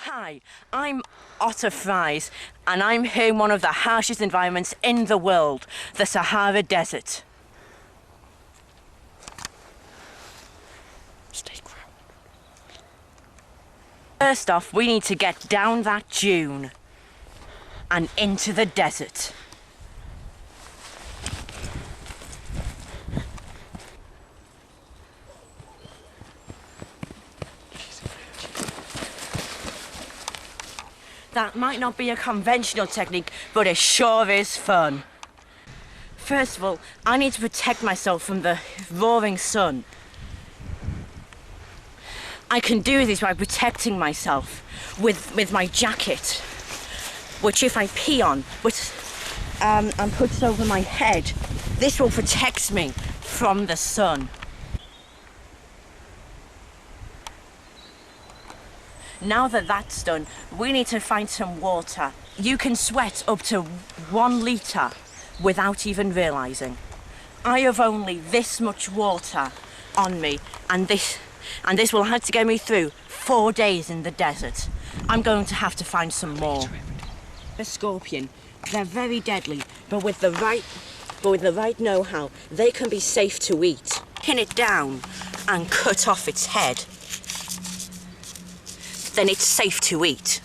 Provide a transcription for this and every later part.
Hi, I'm Otter and I'm here in one of the harshest environments in the world, the Sahara Desert. Stay grounded. First off, we need to get down that dune and into the desert. That might not be a conventional technique, but it sure is fun. First of all, I need to protect myself from the roaring sun. I can do this by protecting myself with my jacket, which if I pee on, and put it over my head, this will protect me from the sun. Now that that's done, we need to find some water. You can sweat up to 1 litre without even realising. I have only this much water on me, and this will have to get me through 4 days in the desert. I'm going to have to find some more. The scorpion, they're very deadly, but with the right know-how, they can be safe to eat. Pin it down and cut off its head. Then it's safe to eat.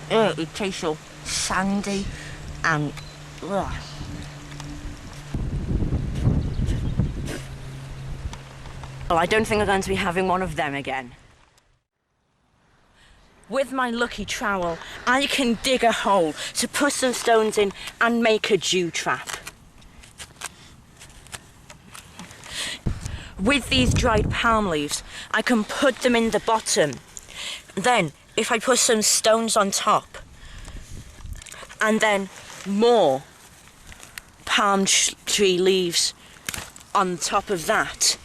It tastes so sandy and ugh. Well, I don't think I'm going to be having one of them again. With my lucky trowel, I can dig a hole to put some stones in and make a dew trap. With these dried palm leaves, I can put them in the bottom. Then, if I put some stones on top, and then more palm tree leaves on top of that,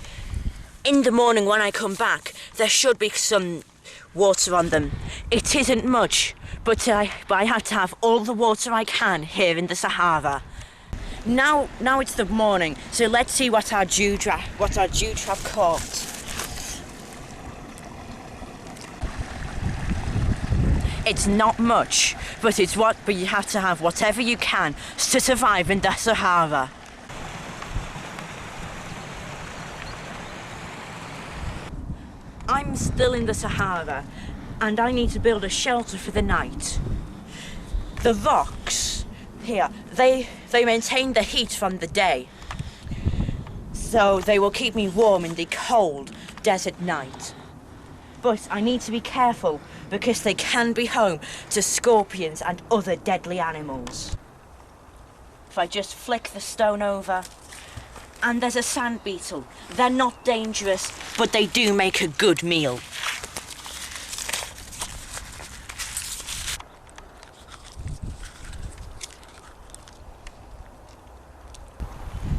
in the morning when I come back, there should be some water on them. It isn't much, but I have to have all the water I can here in the Sahara. Now it's the morning, so let's see what our dew trap caught. It's not much, but you have to have whatever you can to survive in the Sahara. I'm still in the Sahara, and I need to build a shelter for the night. The rocks here, they maintain the heat from the day, so they will keep me warm in the cold desert night. But I need to be careful because they can be home to scorpions and other deadly animals. If I just flick the stone over, and there's a sand beetle. They're not dangerous, but they do make a good meal.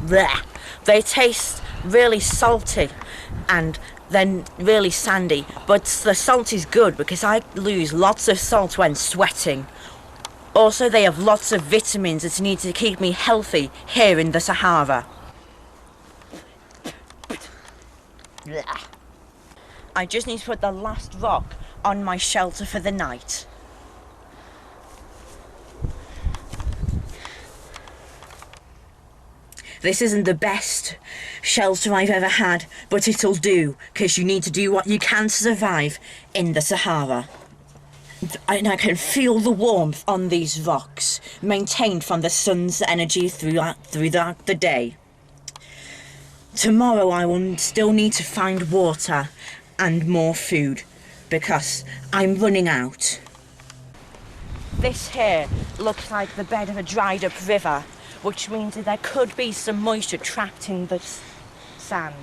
Blech. They taste really salty and then really sandy, but the salt is good because I lose lots of salt when sweating. Also, they have lots of vitamins that need to keep me healthy here in the Sahara. Blech. I just need to put the last rock on my shelter for the night. This isn't the best shelter I've ever had, but it'll do, because you need to do what you can to survive in the Sahara. And I can feel the warmth on these rocks, maintained from the sun's energy throughout the day. Tomorrow I will still need to find water and more food, because I'm running out. This here looks like the bed of a dried up river, which means that there could be some moisture trapped in the sand.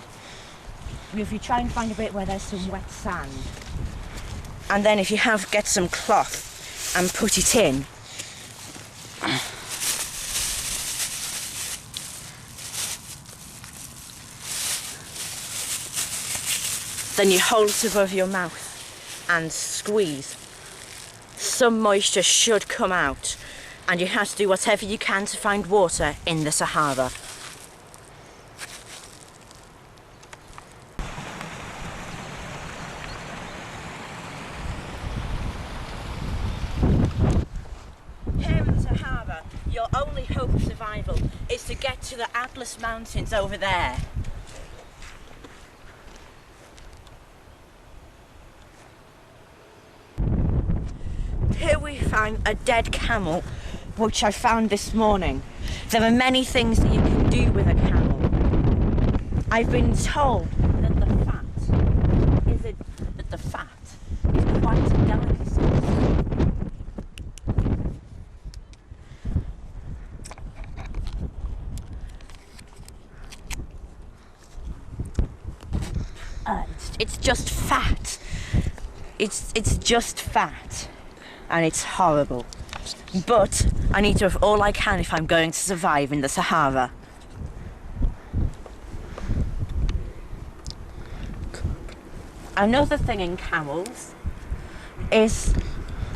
If you try and find a bit where there's some wet sand, and then if you get some cloth and put it in, then you hold it above your mouth and squeeze. Some moisture should come out, and you have to do whatever you can to find water in the Sahara. only hope of survival is to get to the Atlas Mountains over there. Here we find a dead camel, which I found this morning. There are many things that you can do with a camel. I've been told that the fat is quite a delicacy. It's just fat. It's just fat, and it's horrible. But I need to do all I can if I'm going to survive in the Sahara. Another thing in camels is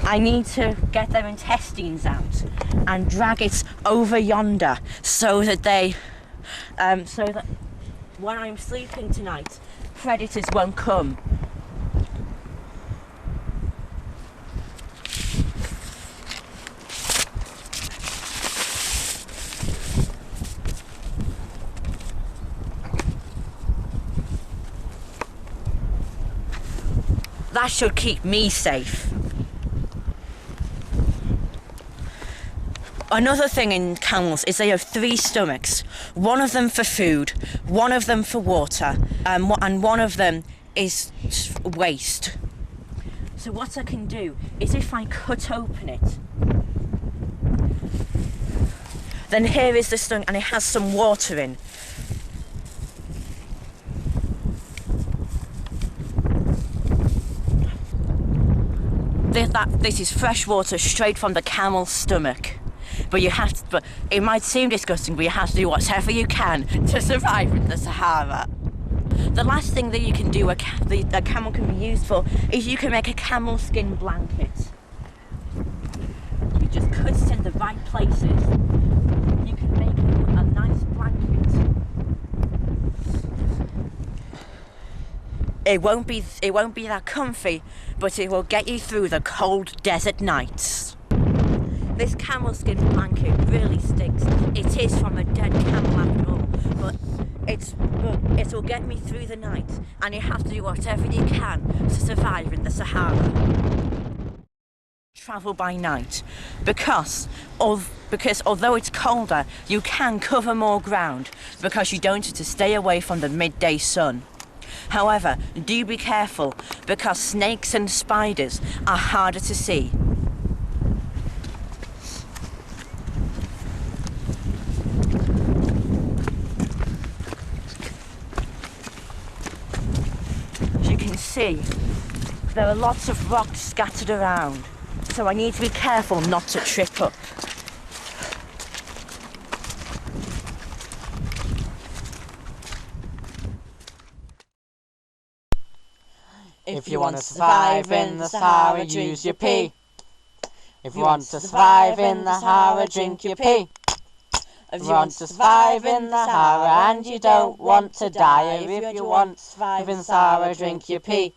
I need to get their intestines out and drag it over yonder so that when I'm sleeping tonight, predators won't come. That should keep me safe. Another thing in camels is they have 3 stomachs. One of them for food, one of them for water, and one of them is waste. So what I can do is if I cut open it, then here is the stomach and it has some water in. This is fresh water straight from the camel's stomach. But it might seem disgusting, but you have to do whatever you can to survive in the Sahara. The last thing that you can do a camel can be used for is you can make a camel skin blanket. You just cut it in the right places. You can make a nice blanket. It won't be that comfy, but it will get you through the cold desert nights. This camel skin blanket really stinks. It is from a dead camel after all, but it will get me through the night, and you have to do whatever you can to survive in the Sahara. Travel by night, because although it's colder, you can cover more ground because you don't have to stay away from the midday sun. However, do be careful because snakes and spiders are harder to see. As you can see, there are lots of rocks scattered around, so I need to be careful not to trip up. If you want to survive in the Sahara, use your pee. If you want to survive in the Sahara, drink your pee. If you want to survive in the Sahara and you don't want to die, if you want to survive in the Sahara, drink your pee.